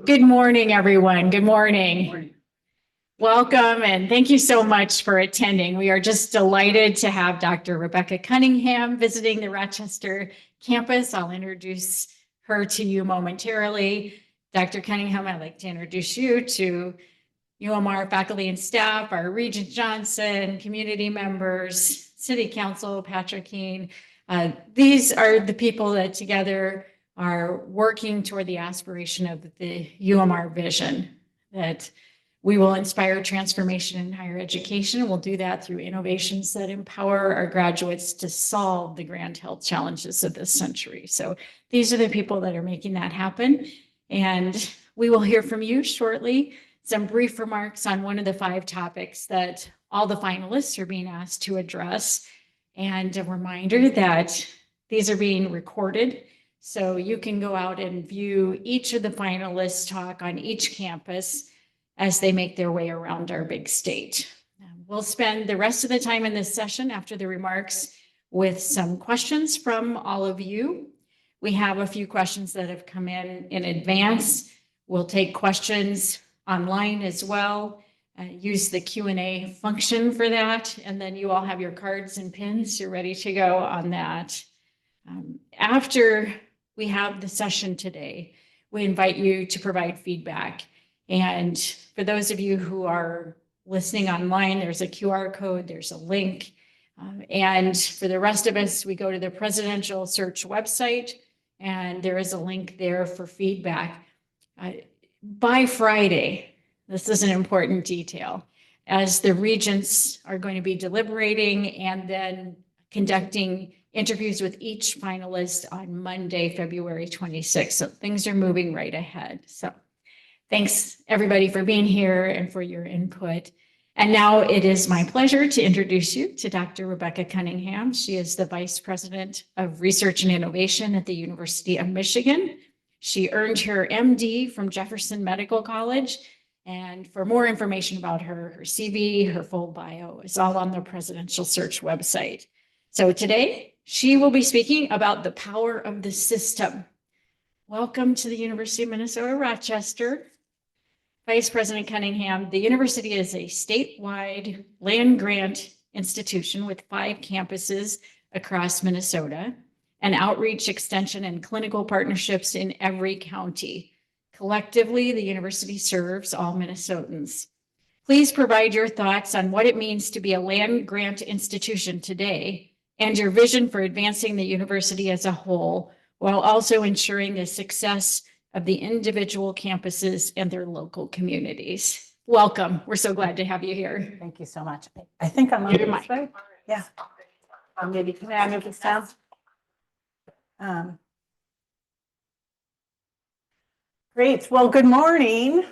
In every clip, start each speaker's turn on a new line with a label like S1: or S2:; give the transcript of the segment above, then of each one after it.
S1: Good morning, everyone. Good morning. Welcome, and thank you so much for attending. We are just delighted to have Dr. Rebecca Cunningham visiting the Rochester campus. I'll introduce her to you momentarily. Dr. Cunningham, I'd like to introduce you to UMR faculty and staff, our Regent Johnson, community members, City Council, Patrick Keene. These are the people that together are working toward the aspiration of the UMR vision, that we will inspire transformation in higher education. We'll do that through innovations that empower our graduates to solve the grand health challenges of this century. So these are the people that are making that happen. And we will hear from you shortly. Some brief remarks on one of the 5 topics that all the finalists are being asked to address. And a reminder that these are being recorded. So you can go out and view each of the finalists talk on each campus as they make their way around our big state. We'll spend the rest of the time in this session after the remarks with some questions from all of you. We have a few questions that have come in advance. We'll take questions online as well. Use the Q&A function for that. And then you all have your cards and pins. You're ready to go on that. After we have the session today, we invite you to provide feedback. And for those of you who are listening online, there's a QR code, there's a link. And for the rest of us, we go to the presidential search website, and there is a link there for feedback. By Friday, this is an important detail, as the regents are going to be deliberating and then conducting interviews with each finalist on Monday, February 26th. So things are moving right ahead. So thanks everybody for being here and for your input. And now it is my pleasure to introduce you to Dr. Rebecca Cunningham. She is the Vice President of Research and Innovation at the University of Michigan. She earned her MD from Jefferson Medical College. And for more information about her CV, her full bio is all on the presidential search website. So today, she will be speaking about the power of the system. Welcome to the University of Minnesota, Rochester. Vice President Cunningham, the university is a statewide land grant institution with 5 campuses across Minnesota, and outreach, extension, and clinical partnerships in every county. Collectively, the university serves all Minnesotans. Please provide your thoughts on what it means to be a land grant institution today and your vision for advancing the university as a whole, while also ensuring the success of the individual campuses and their local communities. Welcome. We're so glad to have you here.
S2: Thank you so much. I think I'm on this side. Yeah. Maybe can I move this down? Great. Well, good morning.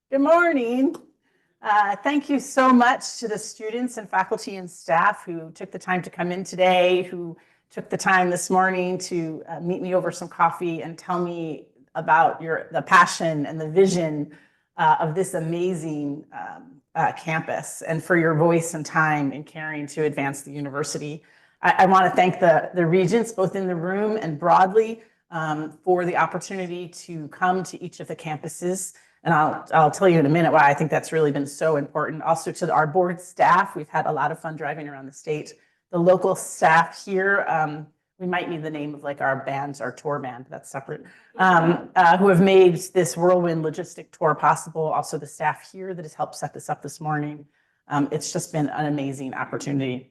S2: Good morning. Thank you so much to the students and faculty and staff who took the time to come in today, who took the time this morning to meet me over some coffee and tell me about the passion and the vision of this amazing campus, and for your voice and time in caring to advance the university. I want to thank the regents, both in the room and broadly, for the opportunity to come to each of the campuses. And I'll tell you in a minute why I think that's really been so important. Also to our board staff, we've had a lot of fun driving around the state. The local staff here, we might need the name of like our bands, our tour band, that's separate, who have made this whirlwind logistic tour possible. Also the staff here that has helped set this up this morning. It's just been an amazing opportunity.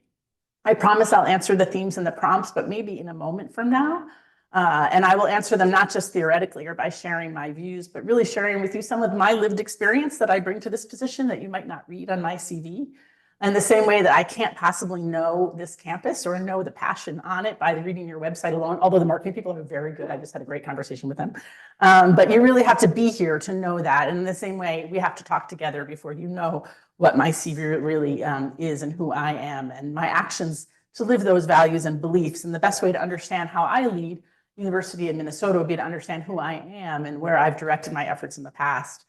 S2: I promise I'll answer the themes and the prompts, but maybe in a moment from now. And I will answer them not just theoretically or by sharing my views, but really sharing with you some of my lived experience that I bring to this position that you might not read on my CV. And the same way that I can't possibly know this campus or know the passion on it by reading your website alone, although the marketing people are very good. I just had a great conversation with them. But you really have to be here to know that. And in the same way, we have to talk together before you know what my CV really is and who I am and my actions to live those values and beliefs. And the best way to understand how I lead University of Minnesota would be to understand who I am and where I've directed my efforts in the past.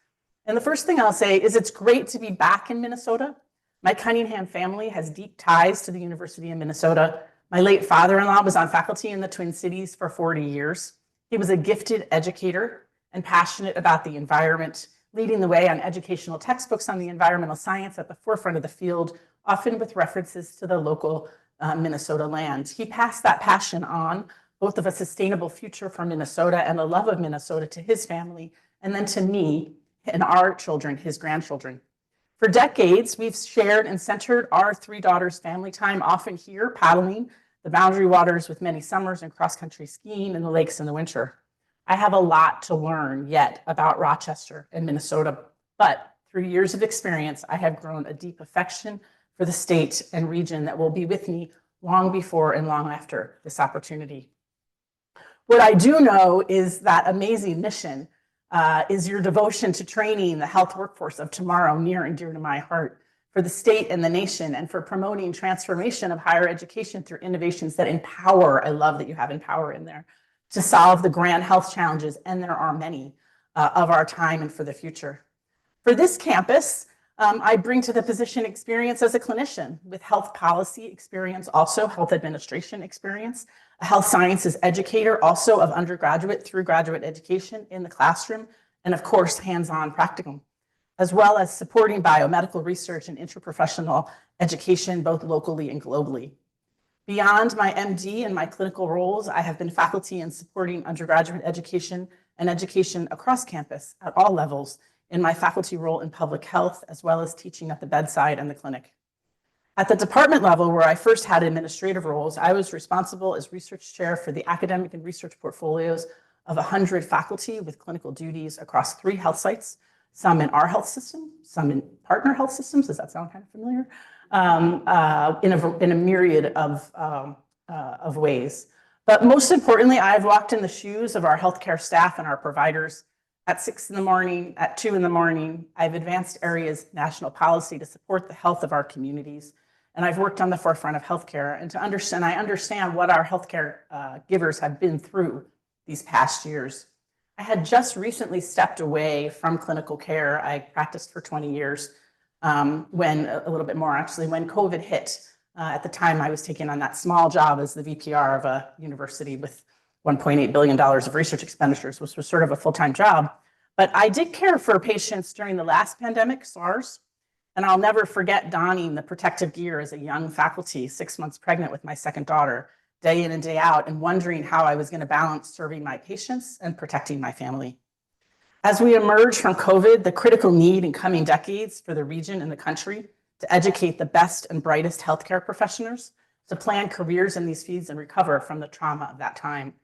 S2: And the first thing I'll say is it's great to be back in Minnesota. My Cunningham family has deep ties to the University of Minnesota. My late father-in-law was on faculty in the Twin Cities for 40 years. He was a gifted educator and passionate about the environment, leading the way on educational textbooks on the environmental science at the forefront of the field, often with references to the local Minnesota land. He passed that passion on, both of a sustainable future for Minnesota and a love of Minnesota, to his family, and then to me and our children, his grandchildren. For decades, we've shared and centered our three daughters' family time, often here paddling the boundary waters with many summers and cross-country skiing in the lakes in the winter. I have a lot to learn yet about Rochester and Minnesota, but through years of experience, I have grown a deep affection for the state and region that will be with me long before and long after this opportunity. What I do know is that amazing mission is your devotion to training the health workforce of tomorrow, near and dear to my heart, for the state and the nation, and for promoting transformation of higher education through innovations that empower. I love that you have empower in there, to solve the grand health challenges, and there are many, of our time and for the future. For this campus, I bring to the position experience as a clinician with health policy experience, also health administration experience, a health sciences educator, also of undergraduate through graduate education in the classroom, and of course, hands-on practicum, as well as supporting biomedical research and interprofessional education, both locally and globally. Beyond my MD and my clinical roles, I have been faculty in supporting undergraduate education and education across campus at all levels in my faculty role in public health, as well as teaching at the bedside and the clinic. At the department level, where I first had administrative roles, I was responsible as research chair for the academic and research portfolios of 100 faculty with clinical duties across 3 health sites, some in our health system, some in partner health systems. Does that sound kind of familiar? In a myriad of ways. But most importantly, I've walked in the shoes of our healthcare staff and our providers at 6 in the morning, at 2 in the morning. I've advanced areas national policy to support the health of our communities. And I've worked on the forefront of healthcare, and I understand what our healthcare givers have been through these past years. I had just recently stepped away from clinical care. I practiced for 20 years, when a little bit more actually, when COVID hit. At the time, I was taking on that small job as the VPR of a university with $1.8 billion of research expenditures, which was sort of a full-time job. But I did care for patients during the last pandemic, SARS, and I'll never forget donning the protective gear as a young faculty, 6 months pregnant with my second daughter, day in and day out, and wondering how I was going to balance serving my patients and protecting my family. As we emerge from COVID, the critical need in coming decades for the region and the country to educate the best and brightest healthcare professionals to plan careers in these fields and recover from the trauma of that time.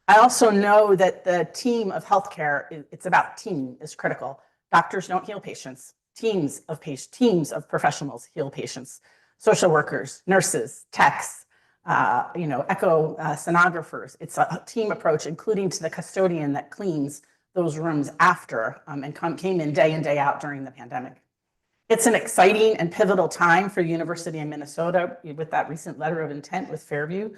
S2: I also know that the team of healthcare, it's about team, is critical. Doctors don't heal patients. Teams of professionals heal patients. Social workers, nurses, techs, echo sonographers. It's a team approach, including to the custodian that cleans those rooms after and came in day out during the pandemic. It's an exciting and pivotal time for the University of Minnesota with that recent letter of intent with Fairview.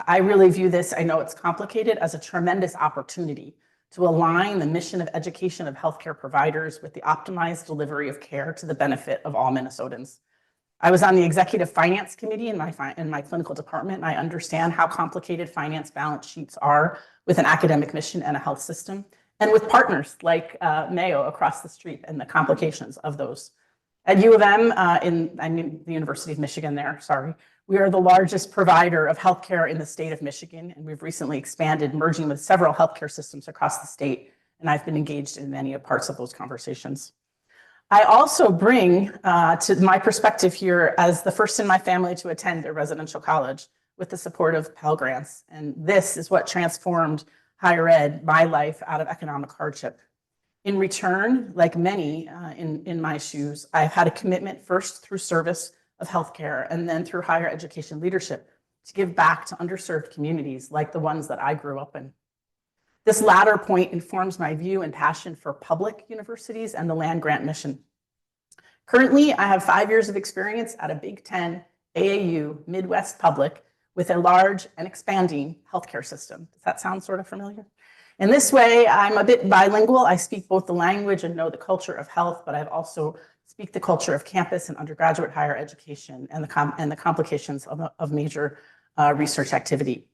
S2: I really view this, I know it's complicated, as a tremendous opportunity to align the mission of education of healthcare providers with the optimized delivery of care to the benefit of all Minnesotans. I was on the executive finance committee in my clinical department, and I understand how complicated finance balance sheets are with an academic mission and a health system, and with partners like Mayo across the street and the complications of those. At U of M, the University of Michigan there, sorry, we are the largest provider of healthcare in the state of Michigan, and we've recently expanded, merging with several healthcare systems across the state, and I've been engaged in many parts of those conversations. I also bring to my perspective here as the first in my family to attend a residential college with the support of Pell Grants, and this is what transformed higher ed, my life, out of economic hardship. In return, like many in my shoes, I've had a commitment first through service of healthcare and then through higher education leadership to give back to underserved communities like the ones that I grew up in. This latter point informs my view and passion for public universities and the land grant mission. Currently, I have 5 years of experience at a Big Ten AAU Midwest public with a large and expanding healthcare system. Does that sound sort of familiar? In this way, I'm a bit bilingual. I speak both the language and know the culture of health, but I've also speak the culture of campus and undergraduate higher education and the complications of major research activity.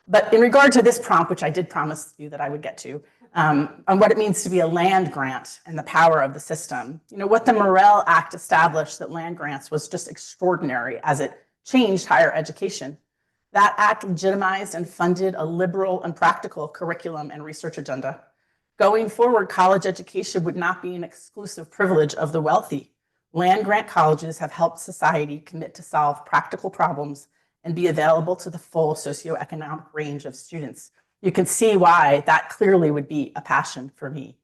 S2: But in regard to this prompt, which I did promise you that I would get to, on what it means to be a land grant and the power of the system. You know, what the Morrill Act established that land grants was just extraordinary as it changed higher education. That act legitimized and funded a liberal and practical curriculum and research agenda. Going forward, college education would not be an exclusive privilege of the wealthy. Land grant colleges have helped society commit to solve practical problems and be available to the full socioeconomic range of students. You can see why that clearly would be a passion for me.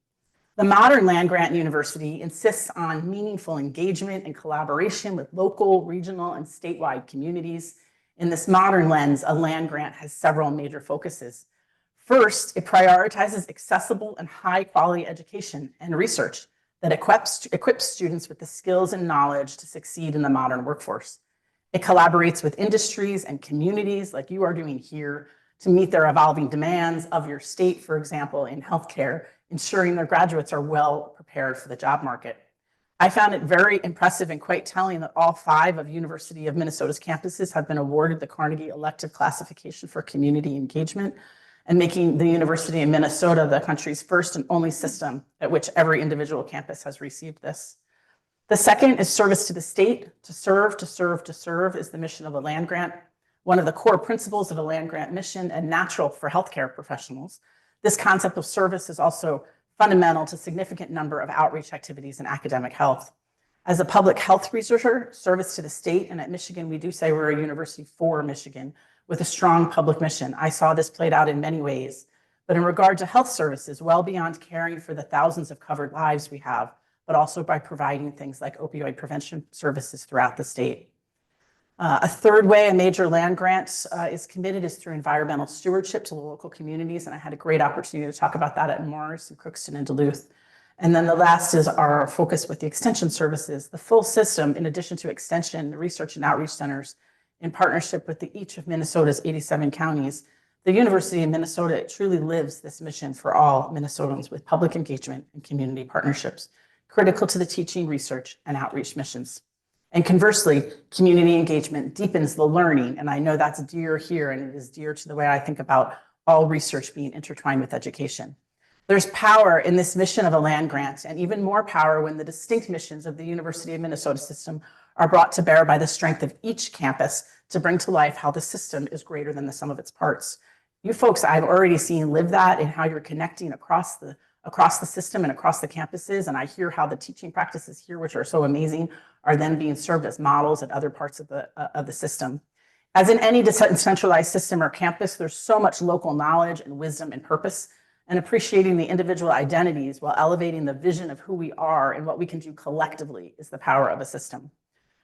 S2: The modern land grant university insists on meaningful engagement and collaboration with local, regional, and statewide communities. In this modern lens, a land grant has several major focuses. First, it prioritizes accessible and high-quality education and research that equips students with the skills and knowledge to succeed in the modern workforce. It collaborates with industries and communities like you are doing here to meet their evolving demands of your state, for example, in healthcare, ensuring their graduates are well prepared for the job market. I found it very impressive and quite telling that all 5 of University of Minnesota's campuses have been awarded the Carnegie Elective Classification for Community Engagement, and making the University of Minnesota the country's first and only system at which every individual campus has received this. The second is service to the state. To serve, to serve, to serve is the mission of a land grant, one of the core principles of a land grant mission and natural for healthcare professionals. This concept of service is also fundamental to a significant number of outreach activities in academic health. As a public health researcher, service to the state, and at Michigan, we do say we're a university for Michigan, with a strong public mission. I saw this played out in many ways, but in regard to health services, well beyond caring for the thousands of covered lives we have, but also by providing things like opioid prevention services throughout the state. A third way a major land grant is committed is through environmental stewardship to the local communities, and I had a great opportunity to talk about that at Morris and Crookston and Duluth. And then the last is our focus with the extension services. The full system, in addition to extension, research, and outreach centers, in partnership with each of Minnesota's 87 counties, the University of Minnesota truly lives this mission for all Minnesotans with public engagement and community partnerships, critical to the teaching, research, and outreach missions. And conversely, community engagement deepens the learning, and I know that's dear here, and it is dear to the way I think about all research being intertwined with education. There's power in this mission of a land grant, and even more power when the distinct missions of the University of Minnesota system are brought to bear by the strength of each campus to bring to life how the system is greater than the sum of its parts. You folks, I've already seen live that in how you're connecting across the system and across the campuses, and I hear how the teaching practices here, which are so amazing, are then being served as models at other parts of the system. As in any decentralized system or campus, there's so much local knowledge and wisdom and purpose, and appreciating the individual identities while elevating the vision of who we are and what we can do collectively is the power of a system.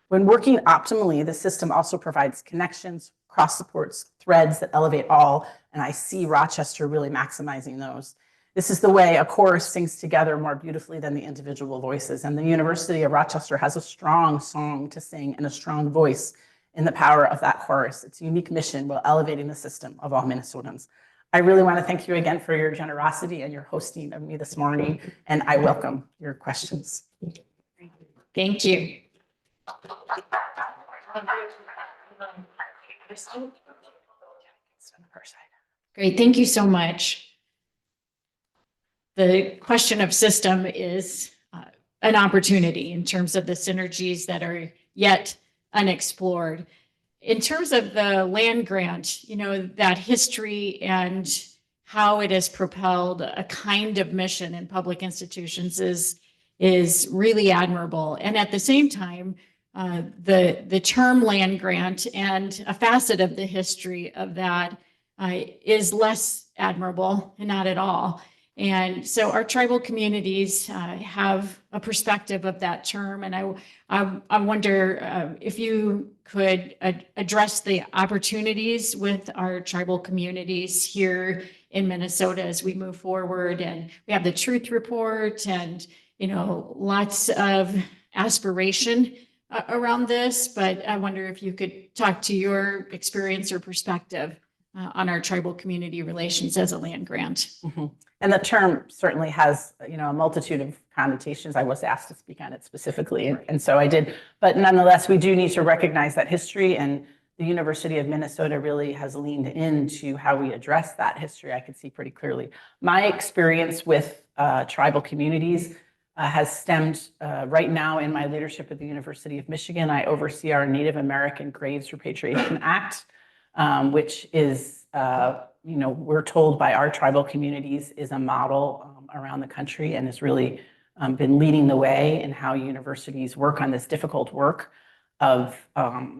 S2: When working optimally, the system also provides connections, cross supports, threads that elevate all, and I see Rochester really maximizing those. This is the way a chorus sings together more beautifully than the individual voices, and the University of Rochester has a strong song to sing and a strong voice in the power of that chorus. Its unique mission while elevating the system of all Minnesotans. I really want to thank you again for your generosity and your hosting of me this morning, and I welcome your questions.
S1: Thank you. Great, thank you so much. The question of system is an opportunity in terms of the synergies that are yet unexplored. In terms of the land grant, you know, that history and how it has propelled a kind of mission in public institutions is really admirable. And at the same time, the term land grant and a facet of the history of that is less admirable, and not at all. And so our tribal communities have a perspective of that term. And I wonder if you could address the opportunities with our tribal communities here in Minnesota as we move forward. And we have the Truth Report and, you know, lots of aspiration around this, but I wonder if you could talk to your experience or perspective on our tribal community relations as a land grant.
S2: Mm-hmm. And the term certainly has, you know, a multitude of connotations. I was asked to speak on it specifically, and so I did. But nonetheless, we do need to recognize that history and the University of Minnesota really has leaned into how we address that history. I can see pretty clearly. My experience with tribal communities has stemmed right now in my leadership at the University of Michigan. I oversee our Native American Graves Repatriation Act, which is, we're told by our tribal communities is a model around the country and has really been leading the way in how universities work on this difficult work of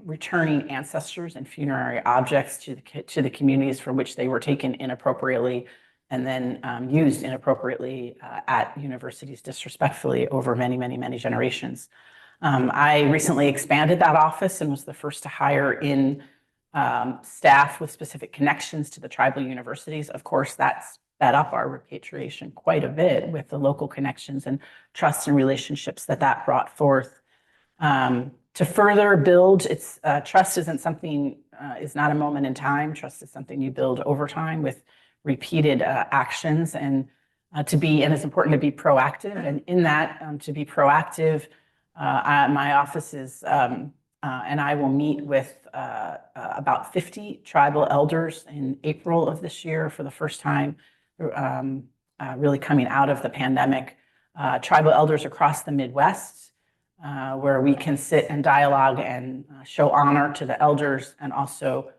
S2: returning ancestors and funerary objects to the communities from which they were taken inappropriately and then used inappropriately at universities disrespectfully over many, many, many generations. I recently expanded that office and was the first to hire in staff with specific connections to the tribal universities. Of course, that's sped up our repatriation quite a bit with the local connections and trust and relationships that brought forth. To further build, trust isn't something, is not a moment in time. Trust is something you build over time with repeated actions, and it's important to be proactive. And in that, to be proactive, my office is, and I will meet with about 50 tribal elders in April of this year for the first time, really coming out of the pandemic. Tribal elders across the Midwest, where we can sit and dialogue and show honor to the elders and also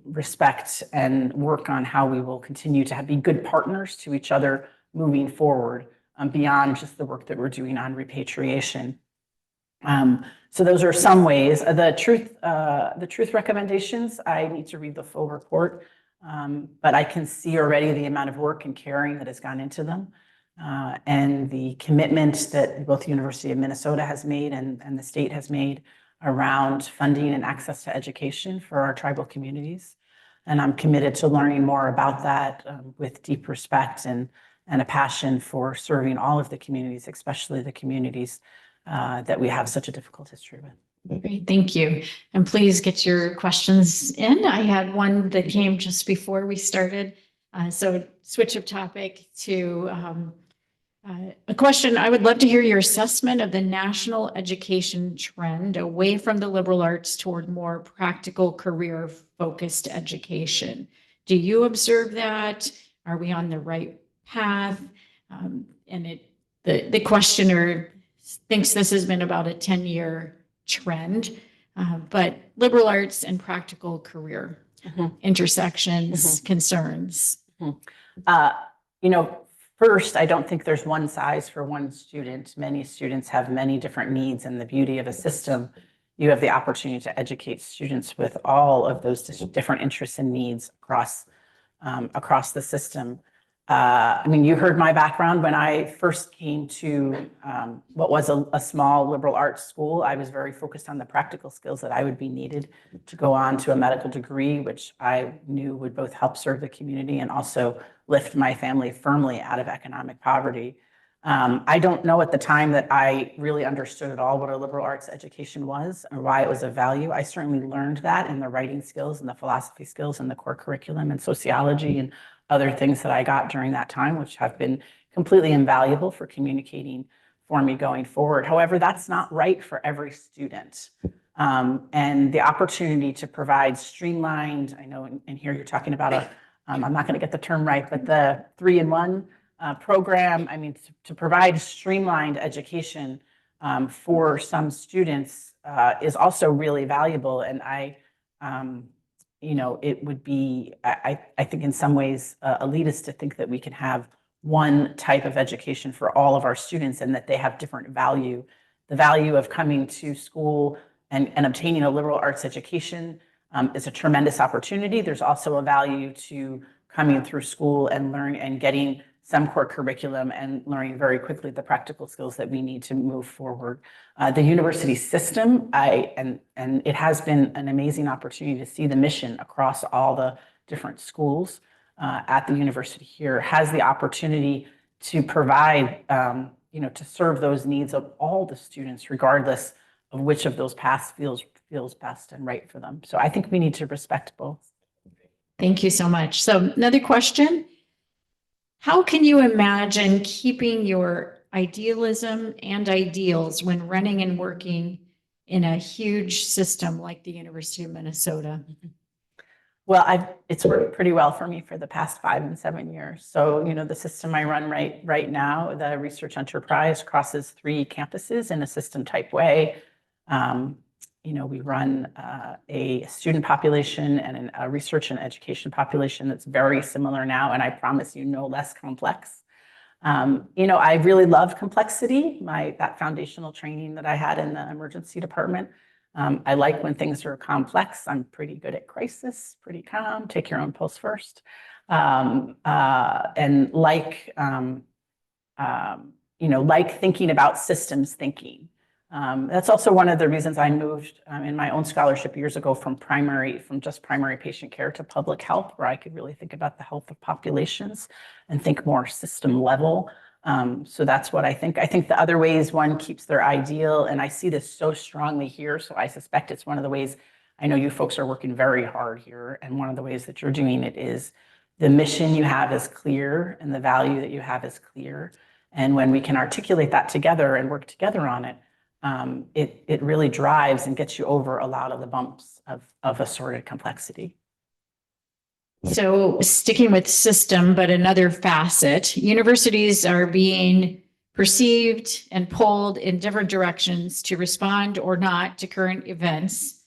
S2: respect and work on how we will continue to be good partners to each other moving forward beyond just the work that we're doing on repatriation. So those are some ways. The truth recommendations, I need to read the full report, but I can see already the amount of work and caring that has gone into them. And the commitment that both the University of Minnesota has made and the state has made around funding and access to education for our tribal communities. And I'm committed to learning more about that with deep respect and a passion for serving all of the communities, especially the communities that we have such a difficult history with.
S1: Great, thank you. And please get your questions in. I had one that came just before we started. So switch of topic to a question. I would love to hear your assessment of the national education trend away from the liberal arts toward more practical career focused education. Do you observe that? Are we on the right path? And the questioner thinks this has been about a 10-year trend, but liberal arts and practical career intersections, concerns.
S2: First, I don't think there's one size for one student. Many students have many different needs, and the beauty of a system, you have the opportunity to educate students with all of those different interests and needs across the system. You heard my background. When I first came to what was a small liberal arts school, I was very focused on the practical skills that I would be needed to go on to a medical degree, which I knew would both help serve the community and also lift my family firmly out of economic poverty. I don't know at the time that I really understood at all what a liberal arts education was or why it was of value. I certainly learned that in the writing skills and the philosophy skills and the core curriculum and sociology and other things that I got during that time, which have been completely invaluable for communicating for me going forward. However, that's not right for every student. And the opportunity to provide streamlined, I know in here you're talking about I'm not going to get the term right, but the 3-in-1 program, to provide streamlined education for some students is also really valuable. And it would be, I think in some ways, elitist to think that we can have one type of education for all of our students and that they have different value. The value of coming to school and obtaining a liberal arts education is a tremendous opportunity. There's also a value to coming through school and learning and getting some core curriculum and learning very quickly the practical skills that we need to move forward. The university system, and it has been an amazing opportunity to see the mission across all the different schools at the university here, has the opportunity to provide, to serve those needs of all the students, regardless of which of those paths feels best and right for them. So I think we need to respect both.
S1: Thank you so much. So another question. How can you imagine keeping your idealism and ideals when running and working in a huge system like the University of Minnesota?
S2: Well, it's worked pretty well for me for the past 5 and 7 years. So, the system I run right now, the research enterprise, crosses 3 campuses in a system type way. We run a student population and a research and education population that's very similar now, and I promise you, no less complex. I really love complexity, that foundational training that I had in the emergency department. I like when things are complex. I'm pretty good at crisis, pretty calm, take your own pulse first. And like thinking about systems thinking. That's also one of the reasons I moved in my own scholarship years ago from just primary patient care to public health, where I could really think about the health of populations and think more system level. So that's what I think. I think the other ways one keeps their ideal, and I see this so strongly here, so I suspect it's one of the ways. I know you folks are working very hard here, and one of the ways that you're doing it is the mission you have is clear and the value that you have is clear. And when we can articulate that together and work together on it, it really drives and gets you over a lot of the bumps of assorted complexity.
S1: So sticking with system, but another facet, universities are being perceived and pulled in different directions to respond or not to current events.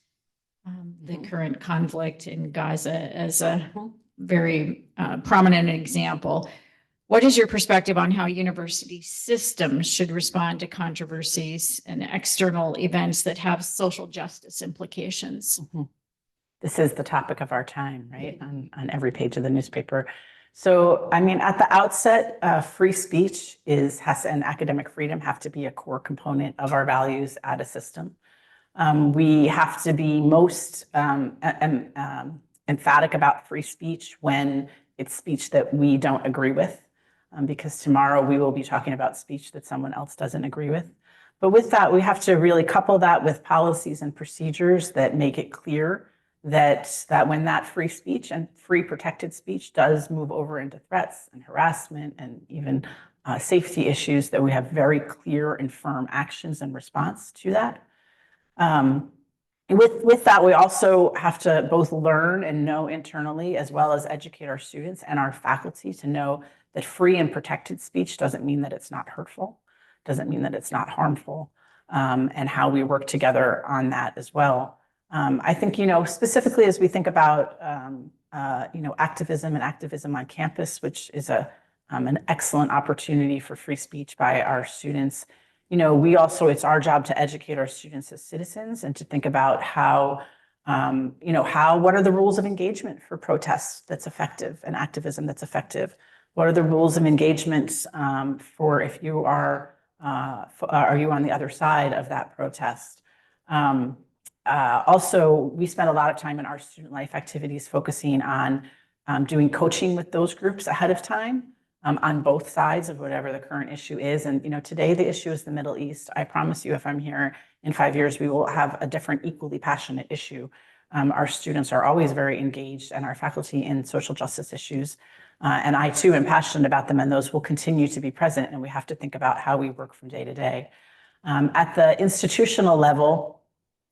S1: The current conflict in Gaza as a very prominent example. What is your perspective on how university systems should respond to controversies and external events that have social justice implications?
S2: This is the topic of our time, right? On every page of the newspaper. So, at the outset, free speech and academic freedom have to be a core component of our values at a system. We have to be most emphatic about free speech when it's speech that we don't agree with, because tomorrow we will be talking about speech that someone else doesn't agree with. But with that, we have to really couple that with policies and procedures that make it clear that when that free speech and free protected speech does move over into threats and harassment and even safety issues, that we have very clear and firm actions in response to that. With that, we also have to both learn and know internally, as well as educate our students and our faculty to know that free and protected speech doesn't mean that it's not hurtful, doesn't mean that it's not harmful, and how we work together on that as well. I think, specifically as we think about, activism on campus, which is an excellent opportunity for free speech by our students. It's our job to educate our students as citizens and to think about what are the rules of engagement for protests that's effective and activism that's effective? What are the rules of engagement for if you are you on the other side of that protest? Also, we spend a lot of time in our student life activities focusing on doing coaching with those groups ahead of time on both sides of whatever the current issue is. And, today the issue is the Middle East. I promise you, if I'm here in 5 years, we will have a different, equally passionate issue. Our students are always very engaged, and our faculty in social justice issues. And I, too, am passionate about them, and those will continue to be present. And we have to think about how we work from day to day. At the institutional level,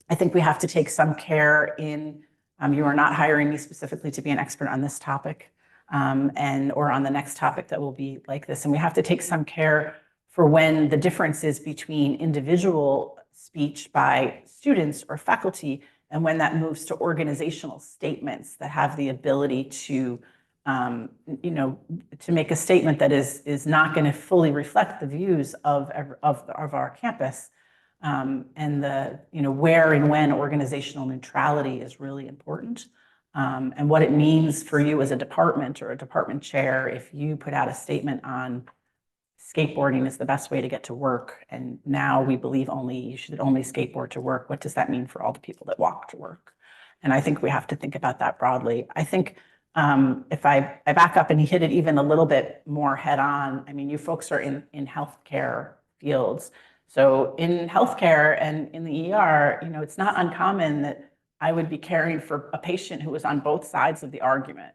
S2: I think we have to take some care in, you are not hiring me specifically to be an expert on this topic or on the next topic that will be like this. And we have to take some care for when the differences between individual speech by students or faculty and when that moves to organizational statements that have the ability to make a statement that is not going to fully reflect the views of our campus. And where and when organizational neutrality is really important, and what it means for you as a department or a department chair if you put out a statement on skateboarding is the best way to get to work, and now we believe you should only skateboard to work. What does that mean for all the people that walk to work? And I think we have to think about that broadly. I think if I back up and hit it even a little bit more head on, you folks are in healthcare fields. So in healthcare and in the ER, it's not uncommon that I would be caring for a patient who was on both sides of the argument.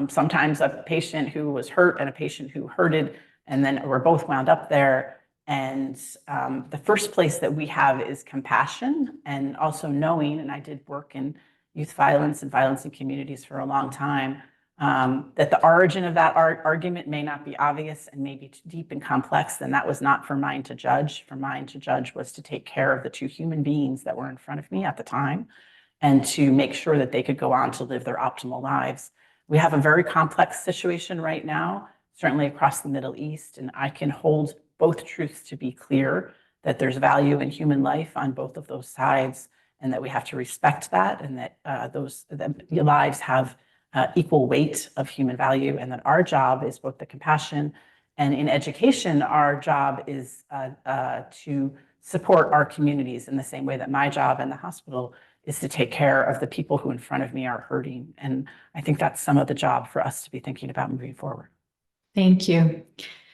S2: Sometimes a patient who was hurt and a patient who hurted, and then we're both wound up there. And the first place that we have is compassion, and also knowing, and I did work in youth violence and violence in communities for a long time, that the origin of that argument may not be obvious and may be too deep and complex, then that was not for mine to judge. For mine to judge was to take care of the two human beings that were in front of me at the time and to make sure that they could go on to live their optimal lives. We have a very complex situation right now, certainly across the Middle East, and I can hold both truths to be clear, that there's value in human life on both of those sides, and that we have to respect that, and that the lives have equal weight of human value, and that our job is both the compassion, and in education, our job is to support our communities in the same way that my job in the hospital is to take care of the people who in front of me are hurting. And I think that's some of the job for us to be thinking about moving forward.
S1: Thank you.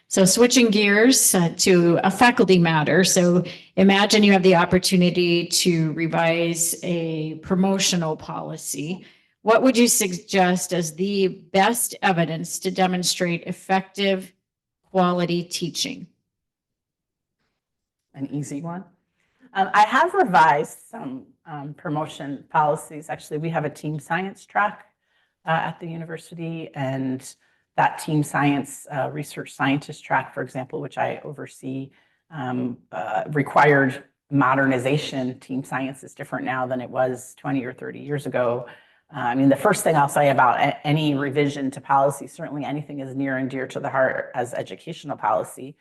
S1: So switching gears to a faculty matter. So imagine you have the opportunity to revise a promotional policy. What would you suggest as the best evidence to demonstrate effective quality teaching?
S2: An easy one. I have revised some promotion policies. Actually, we have a team science track at the university, and that team science research scientist track, for example, which I oversee, required modernization. Team science is different now than it was 20 or 30 years ago. I mean, the first thing I'll say about any revision to policy, certainly anything as near and dear to the heart as educational policy,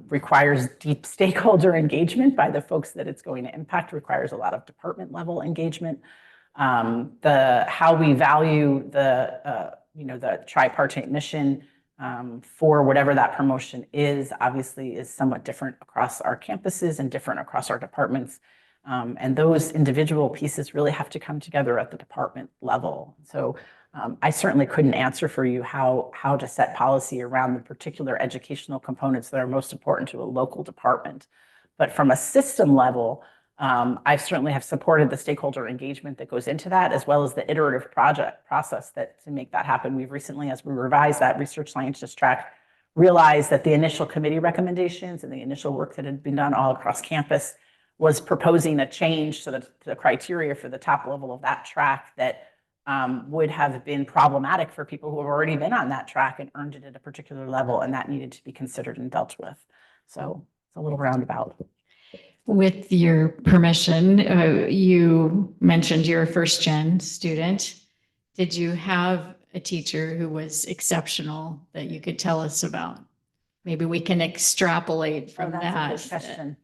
S2: requires deep stakeholder engagement by the folks that it's going to impact, requires a lot of department level engagement. How we value the tripartite mission for whatever that promotion is, obviously is somewhat different across our campuses and different across our departments. And those individual pieces really have to come together at the department level. So I certainly couldn't answer for you how to set policy around the particular educational components that are most important to a local department. But from a system level, I certainly have supported the stakeholder engagement that goes into that, as well as the iterative process to make that happen. We've recently, as we revised that research scientist track, realized that the initial committee recommendations and the initial work that had been done all across campus was proposing a change to the criteria for the top level of that track that would have been problematic for people who have already been on that track and earned it at a particular level, and that needed to be considered and dealt with. So it's a little roundabout.
S1: With your permission, you mentioned you're a first-gen student. Did you have a teacher who was exceptional that you could tell us about? Maybe we can extrapolate from that.
S2: That's a good question.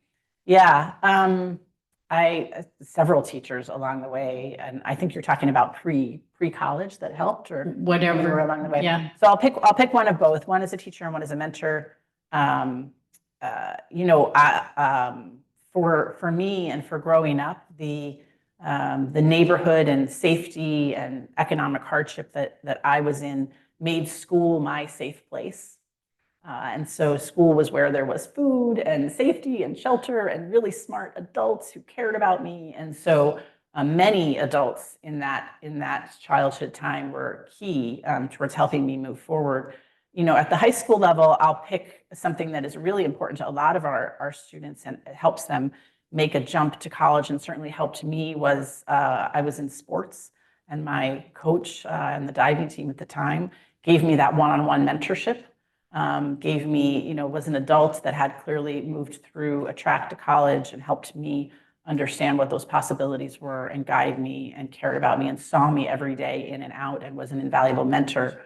S2: Yeah, I several teachers along the way, and I think you're talking about pre-college that helped, or
S1: whatever
S2: along the way.
S1: Yeah.
S2: So I'll pick one of both. One as a teacher and one as a mentor. For me and for growing up, the neighborhood and safety and economic hardship that I was in made school my safe place. And so school was where there was food and safety and shelter and really smart adults who cared about me. And so many adults in that childhood time were key towards helping me move forward. At the high school level, I'll pick something that is really important to a lot of our students, and it helps them make a jump to college, and certainly helped me was I was in sports, and my coach and the diving team at the time gave me that one-on-one mentorship. Gave me, was an adult that had clearly moved through a track to college and helped me understand what those possibilities were and guide me and cared about me and saw me every day in and out and was an invaluable mentor.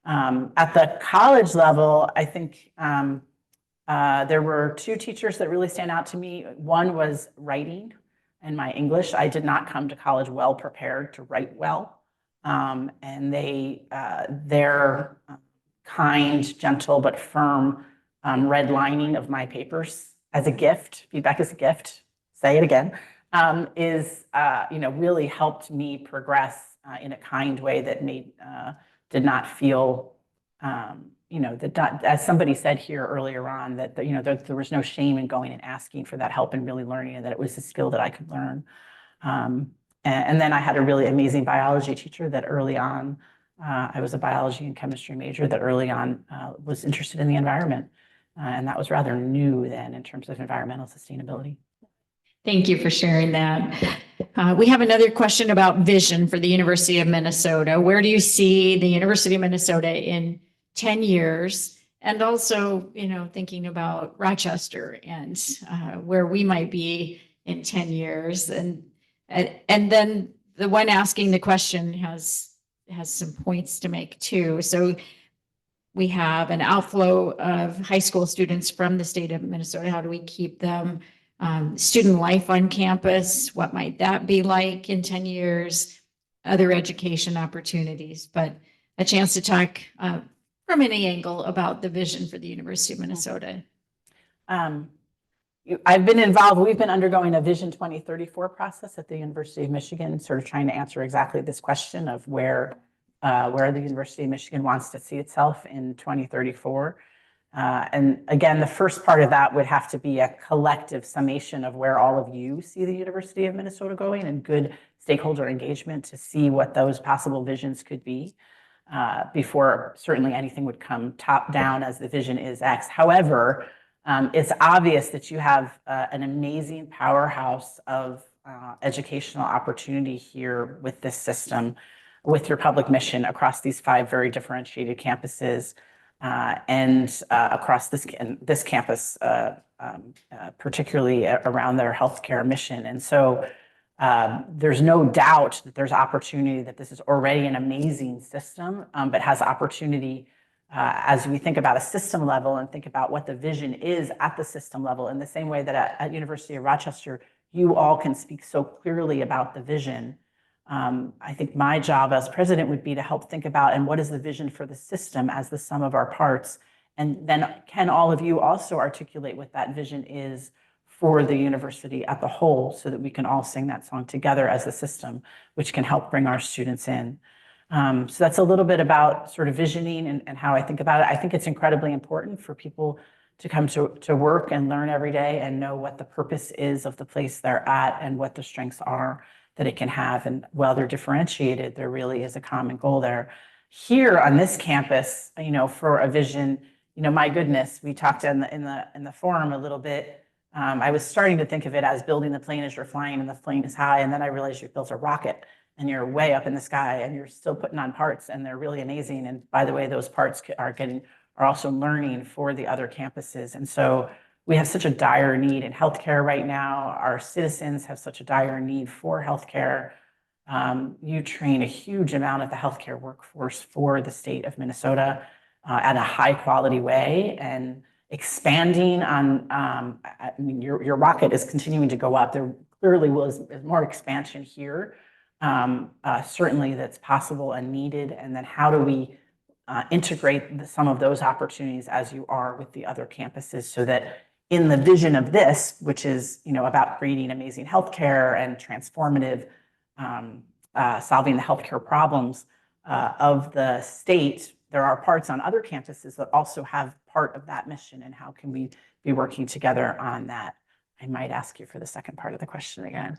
S2: At the college level, I think there were two teachers that really stand out to me. One was writing and my English. I did not come to college well prepared to write well. And their kind, gentle, but firm redlining of my papers as a gift, feedback as a gift, say it again, really helped me progress in a kind way that did not feel, as somebody said here earlier on, that there was no shame in going and asking for that help and really learning, and that it was a skill that I could learn. And then I had a really amazing biology teacher that early on, I was a biology and chemistry major, that early on was interested in the environment And that was rather new then in terms of environmental sustainability.
S1: Thank you for sharing that. We have another question about vision for the University of Minnesota. Where do you see the University of Minnesota in 10 years? And also, thinking about Rochester and where we might be in 10 years. And then the one asking the question has some points to make too. So we have an outflow of high school students from the state of Minnesota. How do we keep them? Student life on campus, what might that be like in 10 years? Other education opportunities, but a chance to talk from any angle about the vision for the University of Minnesota.
S2: I've been involved, we've been undergoing a Vision 2034 process at the University of Michigan, sort of trying to answer exactly this question of where the University of Michigan wants to see itself in 2034. And again, the first part of that would have to be a collective summation of where all of you see the University of Minnesota going and good stakeholder engagement to see what those possible visions could be before certainly anything would come top down as the vision is X. However, it's obvious that you have an amazing powerhouse of educational opportunity here with this system, with your public mission across these 5 very differentiated campuses. And across this campus, particularly around their healthcare mission. And so there's no doubt that there's opportunity, that this is already an amazing system, but has opportunity as we think about a system level and think about what the vision is at the system level, in the same way that at University of Rochester, you all can speak so clearly about the vision. I think my job as president would be to help think about, and what is the vision for the system as the sum of our parts? And then can all of you also articulate what that vision is for the university at the whole, so that we can all sing that song together as a system, which can help bring our students in. So that's a little bit about sort of visioning and how I think about it. I think it's incredibly important for people to come to work and learn every day and know what the purpose is of the place they're at and what the strengths are that it can have. And while they're differentiated, there really is a common goal there. Here on this campus, for a vision, my goodness, we talked in the forum a little bit. I was starting to think of it as building the plane as you're flying and the plane is high. And then I realized you've built a rocket and you're way up in the sky and you're still putting on parts and they're really amazing. And by the way, those parts are also learning for the other campuses. And so we have such a dire need in healthcare right now. Our citizens have such a dire need for healthcare. You train a huge amount of the healthcare workforce for the state of Minnesota at a high quality way, and expanding on, your rocket is continuing to go up. There clearly is more expansion here, certainly that's possible and needed. And then how do we integrate some of those opportunities as you are with the other campuses, so that in the vision of this, which is about creating amazing healthcare and transformative, solving the healthcare problems of the state, there are parts on other campuses that also have part of that mission, and how can we be working together on that? I might ask you for the second part of the question again.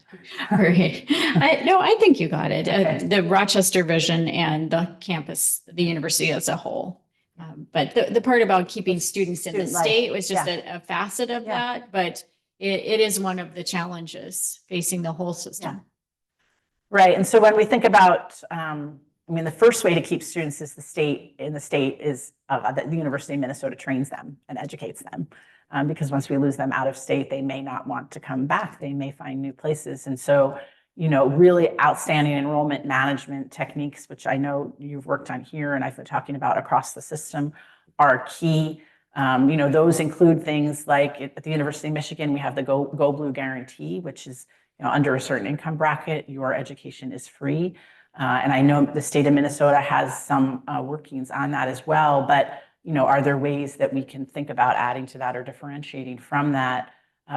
S1: Right. I think you got it.
S2: Okay.
S1: The Rochester vision and the campus, the university as a whole. But the part about keeping students in the
S2: Student life.
S1: state was just
S2: Yeah.
S1: a facet of
S2: Yeah.
S1: that, but it is one of the challenges facing the whole system.
S2: Yeah. Right. And so when we think about, the first way to keep students is the state is that the University of Minnesota trains them and educates them. Because once we lose them out of state, they may not want to come back. They may find new places. And so, really outstanding enrollment management techniques, which I know you've worked on here and I've been talking about across the system, are key. Those include things like at the University of Michigan, we have the Go Blue Guarantee, which is under a certain income bracket, your education is free. And I know the state of Minnesota has some workings on that as well, but are there ways that we can think about adding to that or differentiating from that?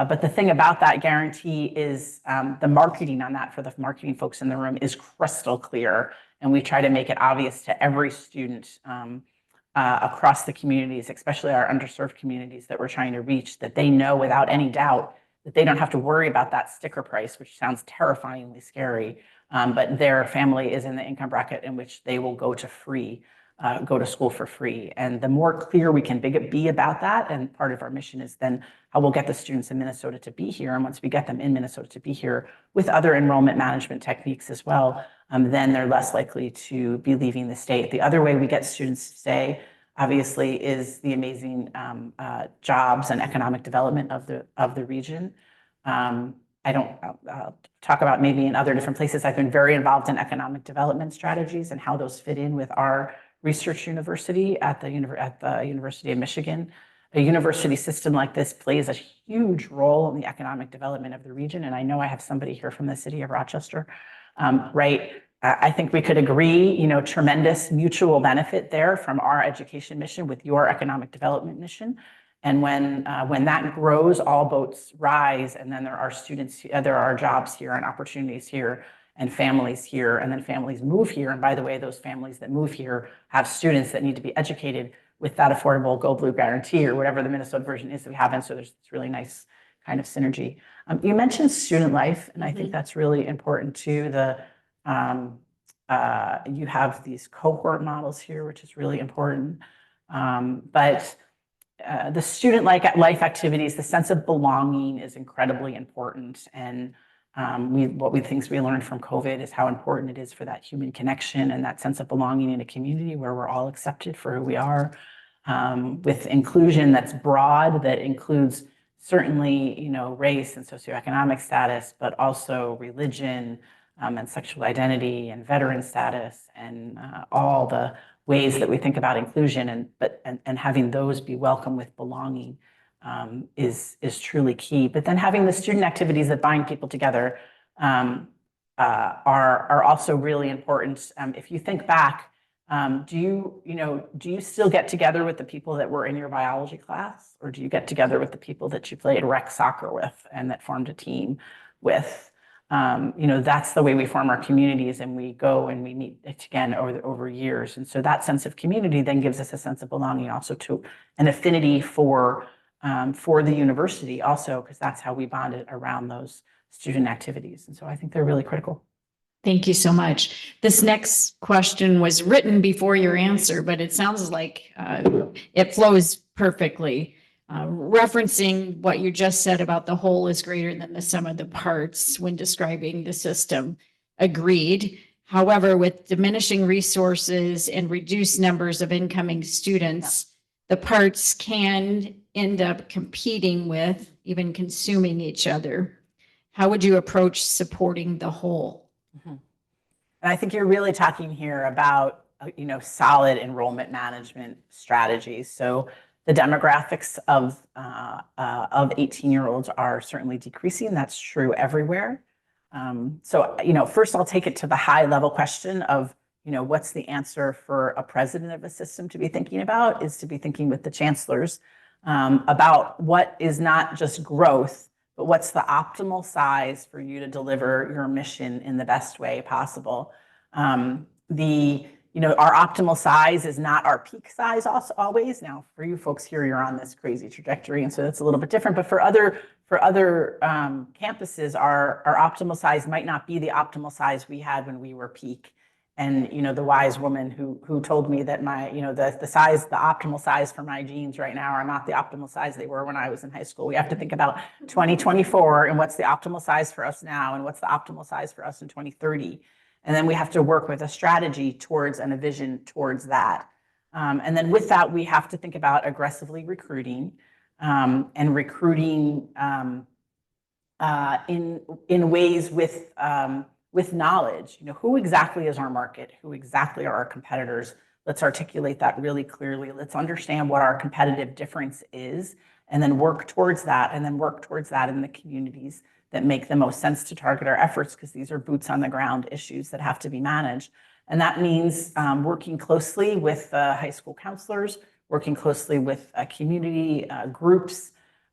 S2: But the thing about that guarantee is the marketing on that for the marketing folks in the room is crystal clear. And we try to make it obvious to every student across the communities, especially our underserved communities that we're trying to reach, that they know without any doubt that they don't have to worry about that sticker price, which sounds terrifyingly scary, but their family is in the income bracket in which they will go to free. go to school for free. And the more clear we can be about that, and part of our mission is then how we'll get the students in Minnesota to be here. And once we get them in Minnesota to be here with other enrollment management techniques as well, then they're less likely to be leaving the state. The other way we get students to stay, obviously, is the amazing jobs and economic development of the region. I don't talk about maybe in other different places. I've been very involved in economic development strategies and how those fit in with our research university at the University of Michigan. A university system like this plays a huge role in the economic development of the region. And I know I have somebody here from the city of Rochester, right? I think we could agree, tremendous mutual benefit there from our education mission with your economic development mission. And when that grows, all boats rise, and then there are students, there are jobs here and opportunities here and families here, and then families move here. And by the way, those families that move here have students that need to be educated with that affordable Go Blue guarantee or whatever the Minnesota version is that we have. And so there's this really nice kind of synergy. You mentioned student life, and I think that's really important too. You have these cohort models here, which is really important. But the student life activities, the sense of belonging is incredibly important. And things we learned from COVID is how important it is for that human connection and that sense of belonging in a community where we're all accepted for who we are, with inclusion that's broad, that includes certainly, race and socioeconomic status, but also religion and sexual identity and veteran status and all the ways that we think about inclusion and having those be welcome with belonging is truly key. But then having the student activities that bind people together are also really important. If you think back, do you still get together with the people that were in your biology class, or do you get together with the people that you played rec soccer with and that formed a team with? That's the way we form our communities, and we go and we meet again over years. And so that sense of community then gives us a sense of belonging, also to an affinity for the university also, because that's how we bonded around those student activities. And so I think they're really critical.
S1: Thank you so much. This next question was written before your answer, but it sounds like it flows perfectly. Referencing what you just said about the whole is greater than the sum of the parts when describing the system. Agreed. However, with diminishing resources and reduced numbers of incoming students, the parts can end up competing with, even consuming each other. How would you approach supporting the whole?
S2: And I think you're really talking here about, solid enrollment management strategies. So the demographics of 18-year-olds are certainly decreasing. That's true everywhere. First I'll take it to the high level question of, what's the answer for a president of a system to be thinking about, is to be thinking with the chancellors about what is not just growth, but what's the optimal size for you to deliver your mission in the best way possible. Our optimal size is not our peak size always. Now, for you folks here, you're on this crazy trajectory, and so that's a little bit different. But for other campuses, our optimal size might not be the optimal size we had when we were peak. And the wise woman who told me that the optimal size for my jeans right now are not the optimal size they were when I was in high school. We have to think about 2024 and what's the optimal size for us now, and what's the optimal size for us in 2030. And then we have to work with a strategy towards and a vision towards that. And then with that, we have to think about aggressively recruiting and recruiting in ways with knowledge. Who exactly is our market? Who exactly are our competitors? Let's articulate that really clearly. Let's understand what our competitive difference is, and then work towards that, and then work towards that in the communities that make the most sense to target our efforts, because these are boots on the ground issues that have to be managed. And that means working closely with high school counselors, working closely with community groups,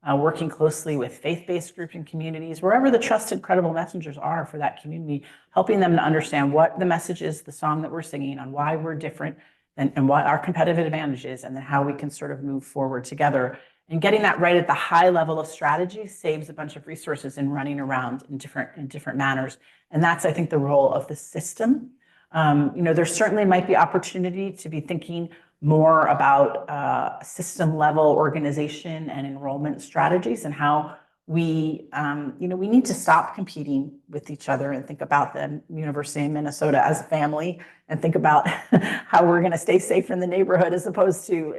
S2: working closely with faith-based groups and communities, wherever the trusted, credible messengers are for that community, helping them to understand what the message is, the song that we're singing, on why we're different, and what our competitive advantage is, and then how we can sort of move forward together. And getting that right at the high level of strategy saves a bunch of resources in running around in different manners. And that's, I think, the role of the system. There certainly might be opportunity to be thinking more about system level organization and enrollment strategies and how we need to stop competing with each other and think about the University of Minnesota as a family and think about how we're going to stay safe in the neighborhood as opposed to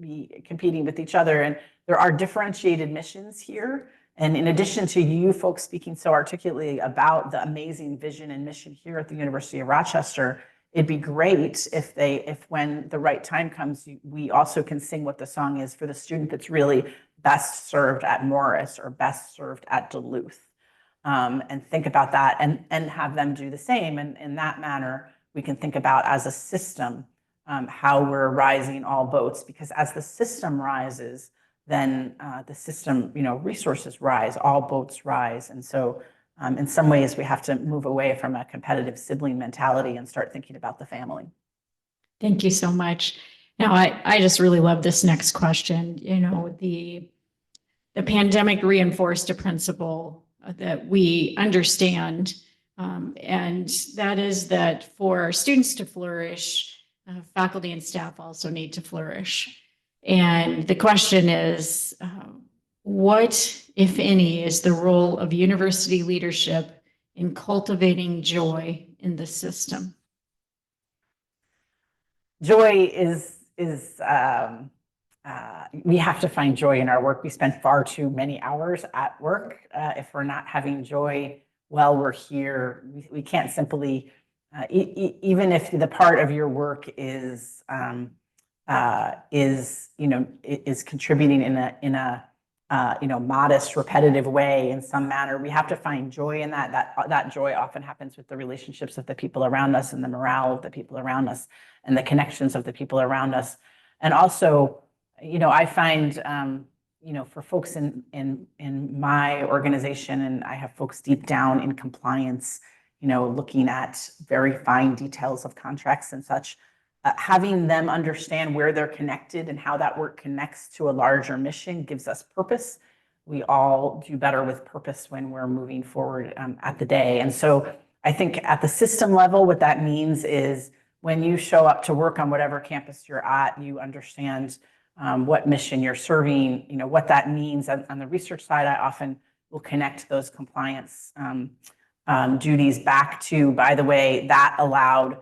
S2: be competing with each other. And there are differentiated missions here. And in addition to you folks speaking so articulately about the amazing vision and mission here at the University of Rochester, it'd be great if when the right time comes, we also can sing what the song is for the student that's really best served at Morris or best served at Duluth, and think about that and have them do the same. And in that manner, we can think about as a system how we're rising all boats, because as the system rises, then the system, resources rise, all boats rise. And so in some ways, we have to move away from a competitive sibling mentality and start thinking about the family.
S1: Thank you so much. Now, I just really love this next question. The pandemic reinforced a principle that we understand, and that is that for our students to flourish, faculty and staff also need to flourish. And the question is, what, if any, is the role of university leadership in cultivating joy in the system?
S2: Joy we have to find joy in our work. We spend far too many hours at work. If we're not having joy while we're here, we can't simply, even if the part of your work is contributing in a modest, repetitive way in some manner. We have to find joy in that. That joy often happens with the relationships of the people around us and the morale of the people around us and the connections of the people around us. And also, I find, for folks in my organization, and I have folks deep down in compliance, looking at very fine details of contracts and such, having them understand where they're connected and how that work connects to a larger mission gives us purpose. We all do better with purpose when we're moving forward at the day. And so I think at the system level, what that means is when you show up to work on whatever campus you're at, you understand what mission you're serving, what that means. On the research side, I often will connect those compliance duties back to, by the way, that allowed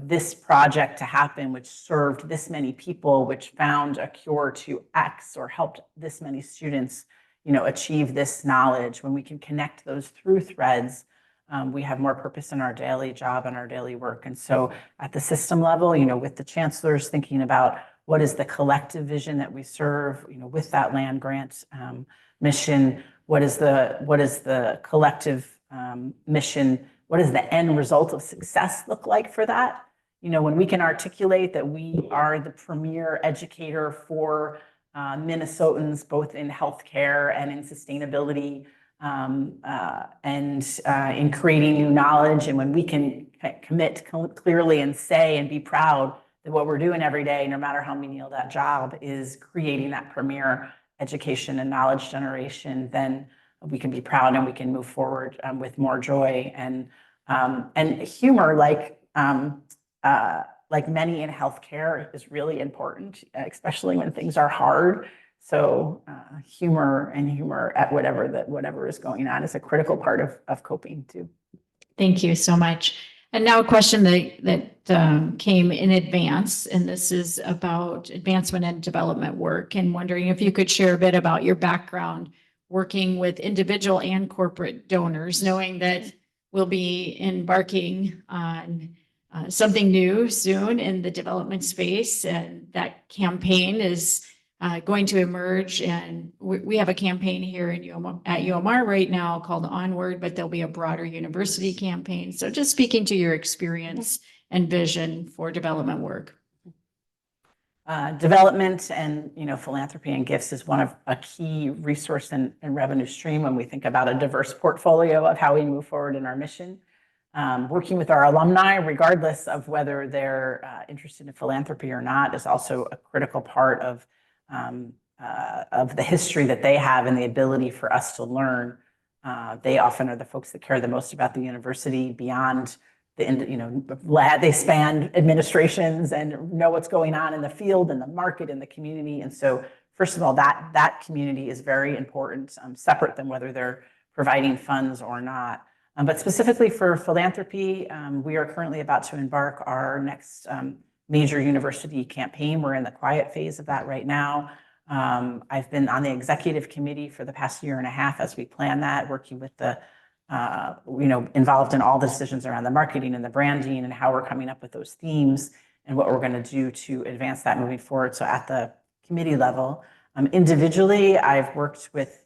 S2: this project to happen, which served this many people, which found a cure to X or helped this many students, achieve this knowledge. When we can connect those through threads, we have more purpose in our daily job and our daily work. And so at the system level, with the chancellors thinking about what is the collective vision that we serve, with that land grant mission, what is the collective mission? What does the end result of success look like for that? When we can articulate that we are the premier educator for Minnesotans, both in healthcare and in sustainability, and in creating new knowledge, and when we can commit clearly and say and be proud that what we're doing every day, no matter how menial that job is, creating that premier education and knowledge generation, then we can be proud and we can move forward with more joy and humor, like many in healthcare, is really important, especially when things are hard. So humor at whatever is going on is a critical part of coping too.
S1: Thank you so much. And now a question that came in advance, and this is about advancement and development work, and wondering if you could share a bit about your background working with individual and corporate donors, knowing that we'll be embarking on something new soon in the development space, and that campaign is going to emerge. And we have a campaign here at UMR right now called Onward, but there'll be a broader university campaign. So just speaking to your experience and vision for development work.
S2: Development and philanthropy and gifts is one of a key resource and revenue stream when we think about a diverse portfolio of how we move forward in our mission. Working with our alumni, regardless of whether they're interested in philanthropy or not, is also a critical part of the history that they have and the ability for us to learn. They often are the folks that care the most about the university beyond they span administrations and know what's going on in the field and the market and the community. And so, first of all, that community is very important, separate than whether they're providing funds or not. But specifically for philanthropy, we are currently about to embark our next major university campaign. We're in the quiet phase of that right now. I've been on the executive committee for the past year and a half as we plan that, working with the involved in all the decisions around the marketing and the branding and how we're coming up with those themes and what we're going to do to advance that moving forward. So at the committee level, individually, I've worked with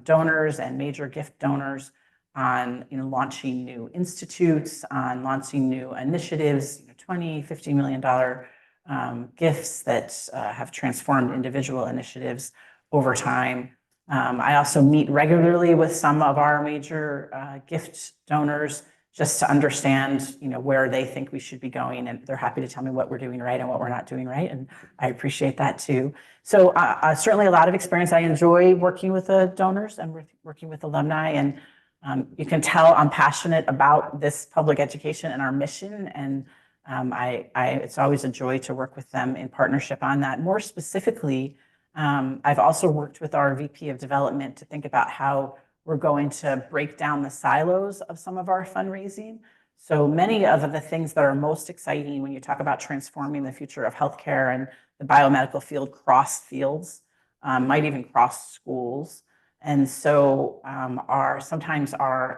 S2: donors and major gift donors on launching new institutes, on launching new initiatives, $20, $50 million gifts that have transformed individual initiatives over time. I also meet regularly with some of our major gift donors just to understand, where they think we should be going, and they're happy to tell me what we're doing right and what we're not doing right, and I appreciate that too. So certainly a lot of experience. I enjoy working with the donors and working with alumni, and you can tell I'm passionate about this public education and our mission, and it's always a joy to work with them in partnership on that. More specifically, I've also worked with our VP of development to think about how we're going to break down the silos of some of our fundraising. So many of the things that are most exciting when you talk about transforming the future of healthcare and the biomedical field cross fields, might even cross schools. And so sometimes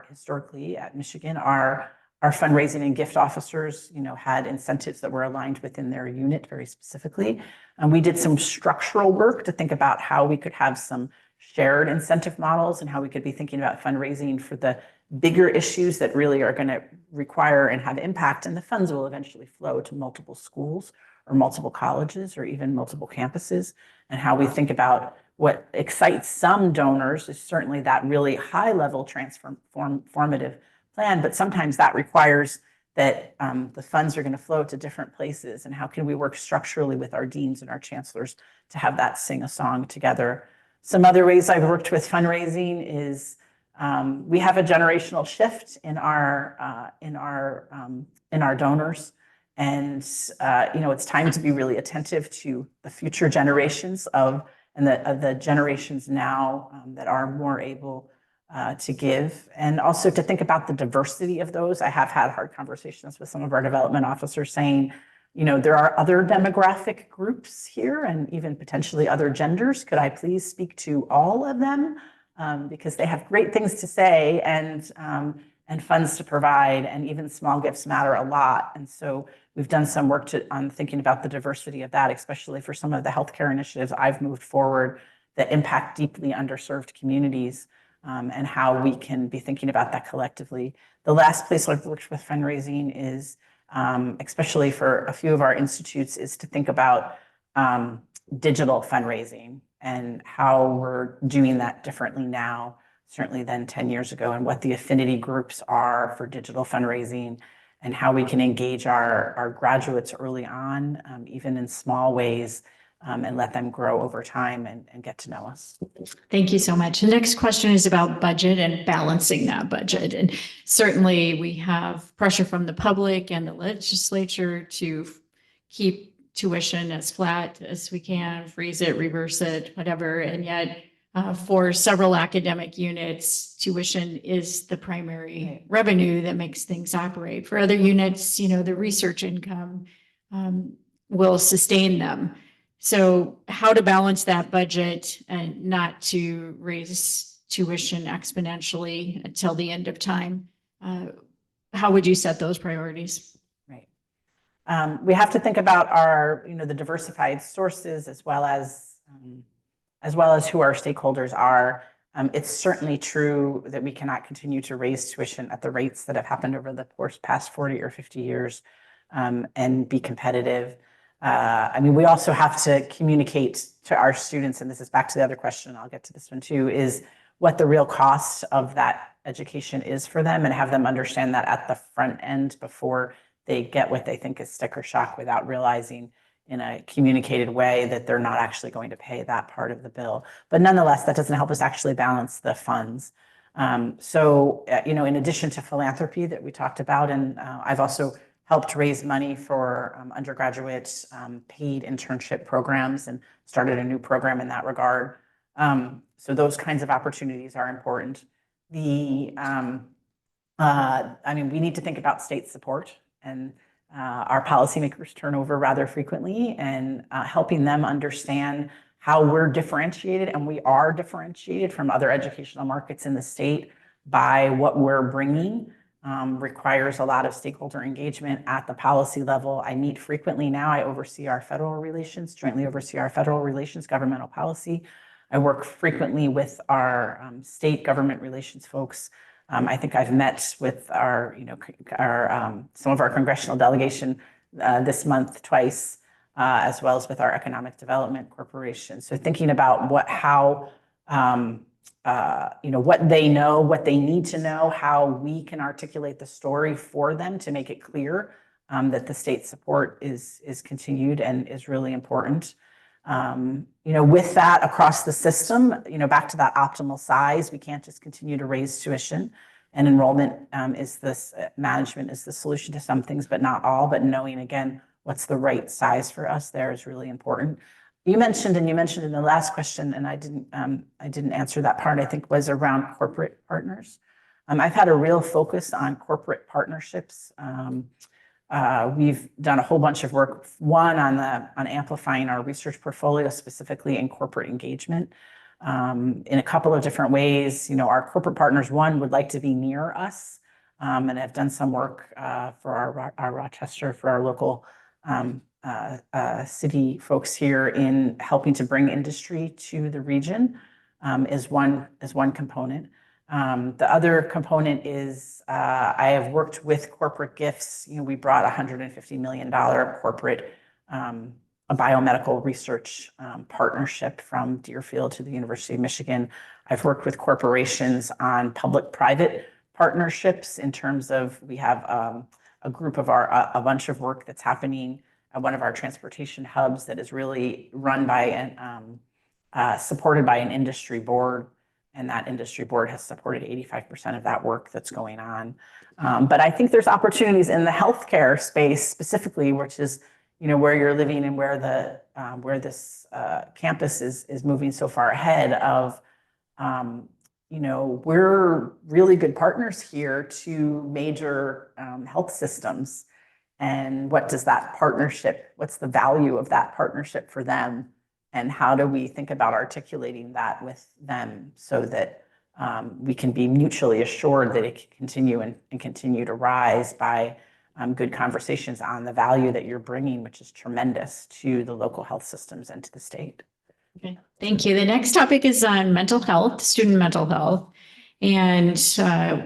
S2: historically at Michigan, our fundraising and gift officers, had incentives that were aligned within their unit very specifically. And we did some structural work to think about how we could have some shared incentive models and how we could be thinking about fundraising for the bigger issues that really are going to require and have impact. And the funds will eventually flow to multiple schools or multiple colleges or even multiple campuses. And how we think about what excites some donors is certainly that really high level transformative plan, but sometimes that requires that the funds are going to flow to different places, and how can we work structurally with our deans and our chancellors to have that sing a song together. Some other ways I've worked with fundraising is we have a generational shift in our donors, and it's time to be really attentive to the future generations of the generations now that are more able to give, and also to think about the diversity of those. I have had hard conversations with some of our development officers saying, there are other demographic groups here and even potentially other genders. Could I please speak to all of them? Because they have great things to say and funds to provide, and even small gifts matter a lot. And so we've done some work on thinking about the diversity of that, especially for some of the healthcare initiatives I've moved forward that impact deeply underserved communities. And how we can be thinking about that collectively. The last place I've worked with fundraising is, especially for a few of our institutes, is to think about digital fundraising and how we're doing that differently now, certainly than 10 years ago, and what the affinity groups are for digital fundraising, and how we can engage our graduates early on, even in small ways, and let them grow over time and get to know us.
S1: Thank you so much. The next question is about budget and balancing that budget. And certainly we have pressure from the public and the legislature to keep tuition as flat as we can, freeze it, reverse it, whatever. And yet for several academic units, tuition is the primary revenue that makes things operate. For other units, the research income will sustain them. So how to balance that budget and not to raise tuition exponentially until the end of time? How would you set those priorities?
S2: Right. We have to think about the diversified sources as well as who our stakeholders are. It's certainly true that we cannot continue to raise tuition at the rates that have happened over the past 40 or 50 years and be competitive. We also have to communicate to our students, and this is back to the other question, I'll get to this one too, is what the real cost of that education is for them, and have them understand that at the front end before they get what they think is sticker shock, without realizing in a communicated way that they're not actually going to pay that part of the bill. But nonetheless, that doesn't help us actually balance the funds. In addition to philanthropy that we talked about, and I've also helped raise money for undergraduate paid internship programs and started a new program in that regard. So those kinds of opportunities are important. We need to think about state support, and our policymakers turn over rather frequently, and helping them understand how we're differentiated, and we are differentiated from other educational markets in the state by what we're bringing, requires a lot of stakeholder engagement at the policy level. I meet frequently now. I oversee our federal relations, jointly oversee our federal relations, governmental policy. I work frequently with our state government relations folks. I think I've met with some of our congressional delegation this month twice, as well as with our economic development corporation. So thinking about what they know, what they need to know, how we can articulate the story for them to make it clear that the state support is continued and is really important. With that across the system, back to that optimal size, we can't just continue to raise tuition, and enrollment management is the solution to some things, but not all. But knowing again what's the right size for us there is really important. You mentioned in the last question, and I didn't answer that part, I think, was around corporate partners. I've had a real focus on corporate partnerships. We've done a whole bunch of work, one on amplifying our research portfolio, specifically in corporate engagement, in a couple of different ways. Our corporate partners, one, would like to be near us, and have done some work for our Rochester, for our local city folks here in helping to bring industry to the region, is one component. The other component is I have worked with corporate gifts. We brought $150 million corporate a biomedical research partnership from Deerfield to the University of Michigan. I've worked with corporations on public-private partnerships in terms of, we have a group of a bunch of work that's happening at one of our transportation hubs that is really run by and supported by an industry board. And that industry board has supported 85% of that work that's going on. But I think there's opportunities in the healthcare space specifically, which is, where you're living and where this campus is moving so far ahead of, we're really good partners here to major health systems. And what's the value of that partnership for them? And how do we think about articulating that with them so that we can be mutually assured that it can continue and continue to rise by good conversations on the value that you're bringing, which is tremendous to the local health systems and to the state.
S1: Okay, thank you. The next topic is on mental health, student mental health, and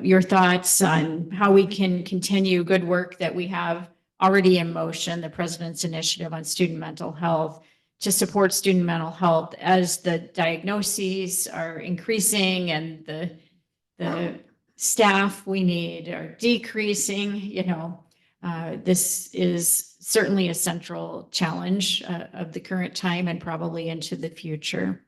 S1: your thoughts on how we can continue good work that we have already in motion, the President's initiative on student mental health, to support student mental health as the diagnoses are increasing and the staff we need are decreasing. This is certainly a central challenge of the current time and probably into the future.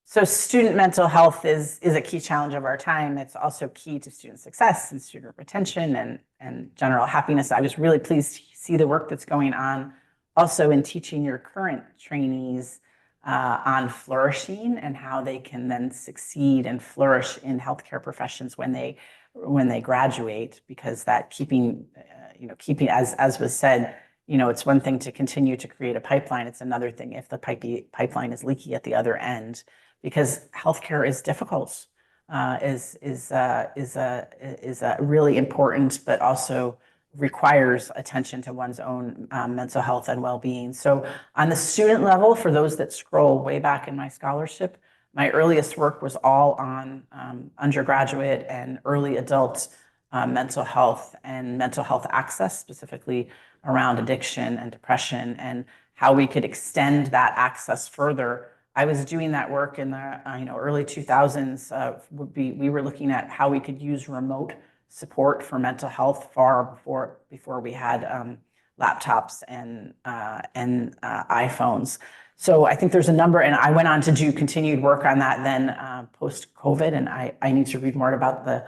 S2: So student mental health is a key challenge of our time. It's also key to student success and student retention and general happiness. I was really pleased to see the work that's going on also in teaching your current trainees on flourishing and how they can then succeed and flourish in healthcare professions when they graduate, because that keeping as was said, it's one thing to continue to create a pipeline. It's another thing if the pipeline is leaky at the other end, because healthcare is difficult, is really important, but also requires attention to one's own mental health and well-being. So on the student level, for those that scroll way back in my scholarship, my earliest work was all on undergraduate and early adult mental health and mental health access, specifically around addiction and depression, and how we could extend that access further. I was doing that work in the early 2000s. We were looking at how we could use remote support for mental health far before we had laptops and iPhones. So I think there's a number, and I went on to do continued work on that then post-COVID, and I need to read more about the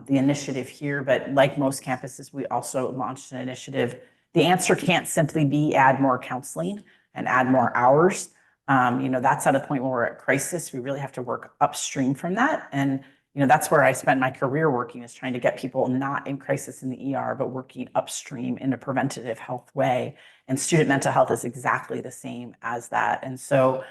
S2: initiative here. But like most campuses, we also launched an initiative. The answer can't simply be add more counseling and add more hours. That's at a point where we're at crisis. We really have to work upstream from that. And that's where I spent my career working, is trying to get people not in crisis in the ER, but working upstream in a preventative health way. And student mental health is exactly the same as that. And so,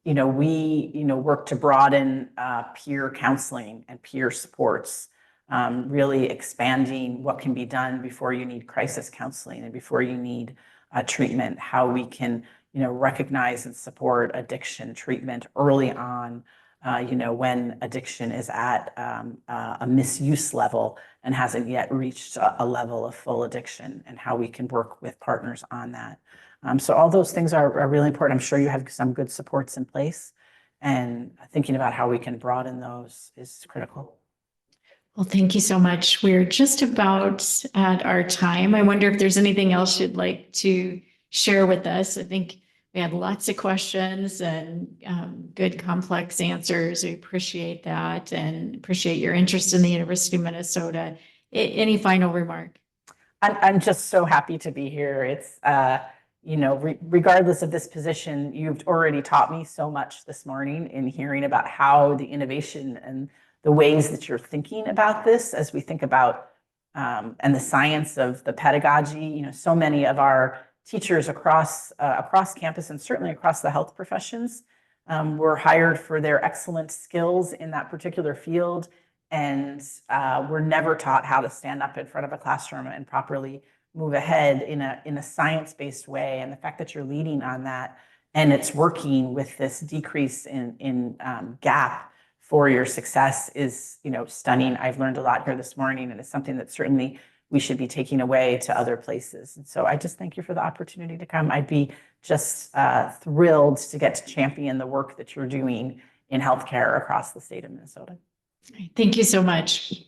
S2: we, work to broaden peer counseling and peer supports, really expanding what can be done before you need crisis counseling and before you need treatment, how we can, recognize and support addiction treatment early on, when addiction is at a misuse level and hasn't yet reached a level of full addiction, and how we can work with partners on that. So all those things are really important. I'm sure you have some good supports in place, and thinking about how we can broaden those is critical.
S1: Well, thank you so much. We're just about at our time. I wonder if there's anything else you'd like to share with us. I think we had lots of questions and good complex answers. We appreciate that and appreciate your interest in the University of Minnesota. Any final remark?
S2: I'm just so happy to be here. It's, regardless of this position, you've already taught me so much this morning in hearing about how the innovation and the ways that you're thinking about this, as we think about and the science of the pedagogy. So many of our teachers across campus, and certainly across the health professions, were hired for their excellent skills in that particular field, and were never taught how to stand up in front of a classroom and properly move ahead in a science-based way. And the fact that you're leading on that, and it's working with this decrease in gap for your success, is stunning. I've learned a lot here this morning, and it's something that certainly we should be taking away to other places. And so I just thank you for the opportunity to come. I'd be just thrilled to get to champion the work that you're doing in healthcare across the state of Minnesota.
S1: Thank you so much.